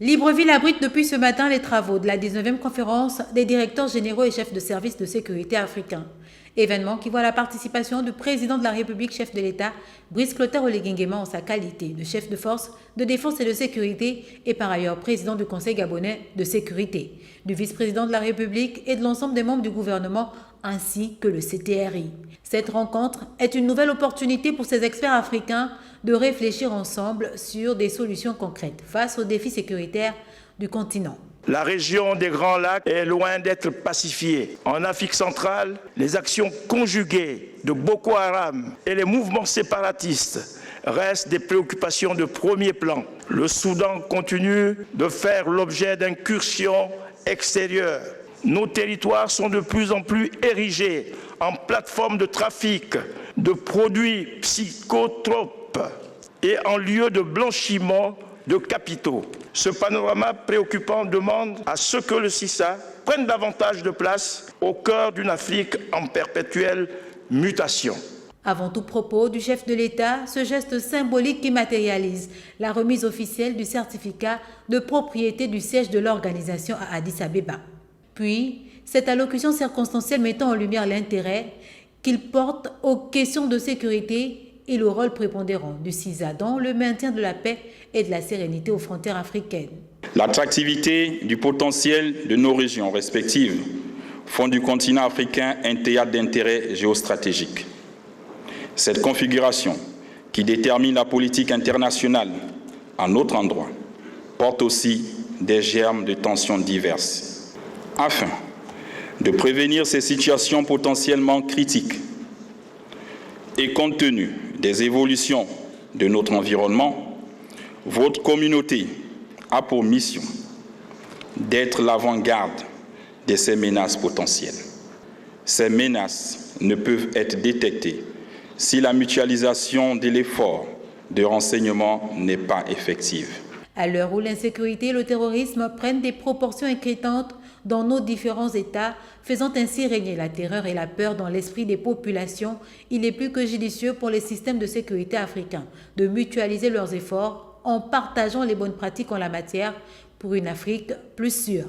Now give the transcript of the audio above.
Libreville abrite depuis ce matin les travaux de la 19e conférence des directeurs généraux et chefs de services de sécurité africains. Événement qui voit la participation du président de la République, chef de l'État, Brice Clotaire Oligui Nguema en sa qualité de chef de force de défense et de sécurité et par ailleurs président du Conseil gabonais de sécurité, du vice-président de la République et de l'ensemble des membres du gouvernement ainsi que le CTRI. Cette rencontre est une nouvelle opportunité pour ces experts africains de réfléchir ensemble sur des solutions concrètes face aux défis sécuritaires du continent. La région des Grands Lacs est loin d'être pacifiée. En Afrique centrale, les actions conjuguées de Boko Haram et les mouvements séparatistes restent des préoccupations de premier plan. Le Soudan continue de faire l'objet d'incursions extérieures. Nos territoires sont de plus en plus érigés en plateformes de trafic de produits psychotropes et en lieu de blanchiment de capitaux. Ce panorama préoccupant demande à ce que le CISA prenne davantage de place au cœur d'une Afrique en perpétuelle mutation. Avant tout propos du chef de l'État, ce geste symbolique qui matérialise la remise officielle du certificat de propriété du siège de l'organisation à Addis Abeba. Puis, cette allocution circonstancielle mettant en lumière l'intérêt qu'il porte aux questions de sécurité et le rôle prépondérant du CISA dans le maintien de la paix et de la sérénité aux frontières africaines. L'attractivité du potentiel de nos régions respectives font du continent africain un théâtre d'intérêt géostratégique. Cette configuration, qui détermine la politique internationale à notre endroit, porte aussi des germes de tensions diverses. Afin de prévenir ces situations potentiellement critiques et compte tenu des évolutions de notre environnement, votre communauté a pour mission d'être l'avant-garde de ces menaces potentielles. Ces menaces ne peuvent être détectées si la mutualisation de l'effort de renseignement n'est pas effective. À l'heure où l'insécurité et le terrorisme prennent des proportions inquiétantes dans nos différents États, faisant ainsi régner la terreur et la peur dans l'esprit des populations, il est plus que judicieux pour les systèmes de sécurité africains de mutualiser leurs efforts en partageant les bonnes pratiques en la matière pour une Afrique plus sûre.